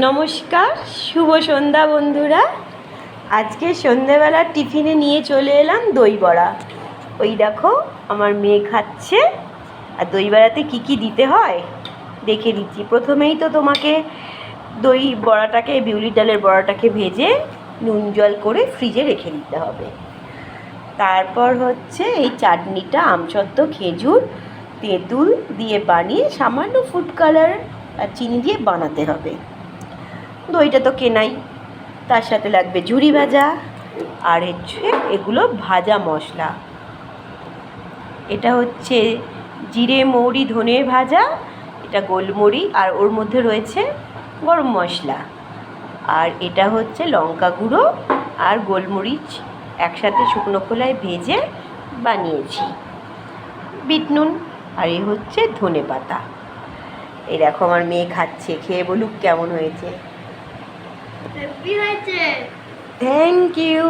নমস্কার, শুভ সন্ধ্যা বন্ধুরা। আজকে সন্ধেবেলা টিফিনে নিয়ে চলে এলাম দই বড়া। ওই দেখো আমার মেয়ে খাচ্ছে। আর দই বড়াতে কী কী দিতে হয় দেখে দিচ্ছি। প্রথমেই তো তোমাকে দই বড়াটাকে, বিউলির ডালের বড়াটাকে ভেজে নুন জল করে ফ্রিজে রেখে দিতে হবে। তারপর হচ্ছে এই চাটনিটা আমসত্ত্ব, খেজুর, তেঁতুল দিয়ে বানিয়ে সামান্য ফুড কালার আর চিনি দিয়ে বানাতে হবে। দইটা তো কেনাই, তার সাথে লাগবে ঝুরি ভাজা আর হচ্ছে এগুলো ভাজা মশলা। এটা হচ্ছে জিরে, মৌরি, ধনে ভাজা, এটা গোলমরিচ, আর ওর মধ্যে রয়েছে গরম মশলা। আর এটা হচ্ছে লঙ্কা গুঁড়ো আর গোলমরিচ একসাথে শুকনো খোলায় ভেজে বানিয়েছি, বিট নুন। আর এ হচ্ছে ধনে পাতা। এই দেখো আমার মেয়ে খাচ্ছে, খেয়ে বলুক কেমন হয়েছে। হেভি হয়েছে। Thank you.